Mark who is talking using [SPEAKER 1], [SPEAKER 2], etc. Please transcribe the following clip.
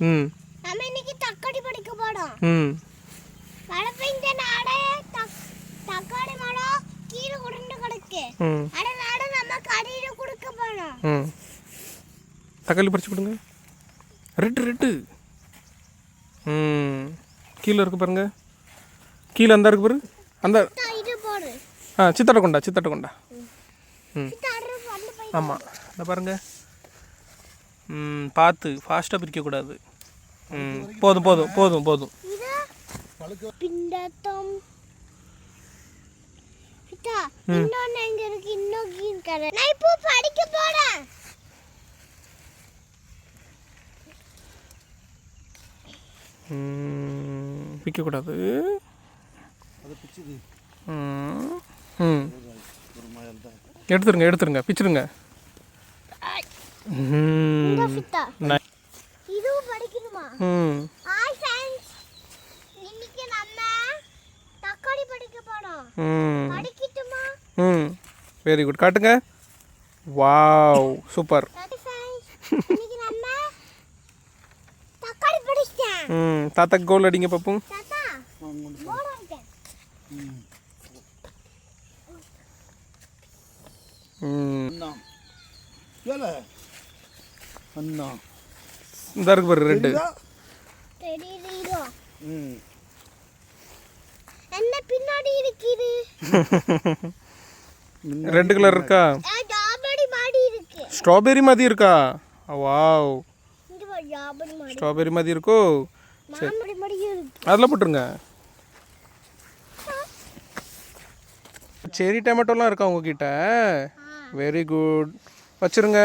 [SPEAKER 1] ம்
[SPEAKER 2] நம்ம இன்னைக்கு தக்காளி பறிக்க போறோம்.
[SPEAKER 1] ம்
[SPEAKER 2] மழை பெஞ்சனால தக்காளி மரம் கீழே உருண்டு கிடக்கு. அதனால நம்ம கடையில கொடுக்க போறோம்.
[SPEAKER 1] ம் தக்காளி பறிச்சு கொடுங்க. Red red. ம் கீழே இருக்கு பாருங்க. கீழே அந்த இருக்கு பாரு. அந்த
[SPEAKER 2] இது போடு.
[SPEAKER 1] சித்தட்டை கொண்டா சித்தட்டை கொண்டா. ம்
[SPEAKER 2] சித்தாரு வந்து போய்.
[SPEAKER 1] ஆமாம் இந்த பாருங்க. பார்த்து ஃபாஸ்ட்டாக பிரிக்கக்கூடாது. போதும் போதும் போதும் போதும்.
[SPEAKER 2] இது பிண்டத்தம். சித்தா இன்னொன்னு எங்க இருக்கு? இன்னும் கீழ் கரை. நான் இப்போ படிக்க போறேன்.
[SPEAKER 1] பிரிக்கக்கூடாது. எடுத்துருங்க எடுத்துருங்க பிச்சிருங்க.
[SPEAKER 2] இதுவும் படிக்கணுமா? ஹாய் ஃப்ரெண்ட்ஸ், இன்னைக்கு நம்ம தக்காளி பறிக்க போறோம். பறிக்கட்டுமா?
[SPEAKER 1] Very good. காட்டுங்க. Wow super.
[SPEAKER 2] இன்னைக்கு நம்ம தக்காளி பறிச்சேன்.
[SPEAKER 1] தாத்தாக்கு கோல் அடிங்க பாப்போம்.
[SPEAKER 2] தாத்தா கோல் அடிங்க.
[SPEAKER 1] இந்த இருக்கு பாரு ரெண்டு.
[SPEAKER 2] என்ன பின்னாடி இருக்குது?
[SPEAKER 1] ரெட் கலர் இருக்கா?
[SPEAKER 2] ஸ்ட்ராபெரி மாதிரி இருக்கு.
[SPEAKER 1] ஸ்ட்ராபெரி மாதிரி இருக்கா? வாவ்
[SPEAKER 2] இந்த ஸ்ட்ராபெரி மாதிரி.
[SPEAKER 1] ஸ்ட்ராபெரி மாதிரி இருக்கோ?
[SPEAKER 2] மாம்பழ மாதிரி இருக்கு.
[SPEAKER 1] அதெல்லாம் போட்டுருங்க. செரி டொமேட்டோலாம் இருக்கா உங்ககிட்ட? Very good. வச்சிருங்க.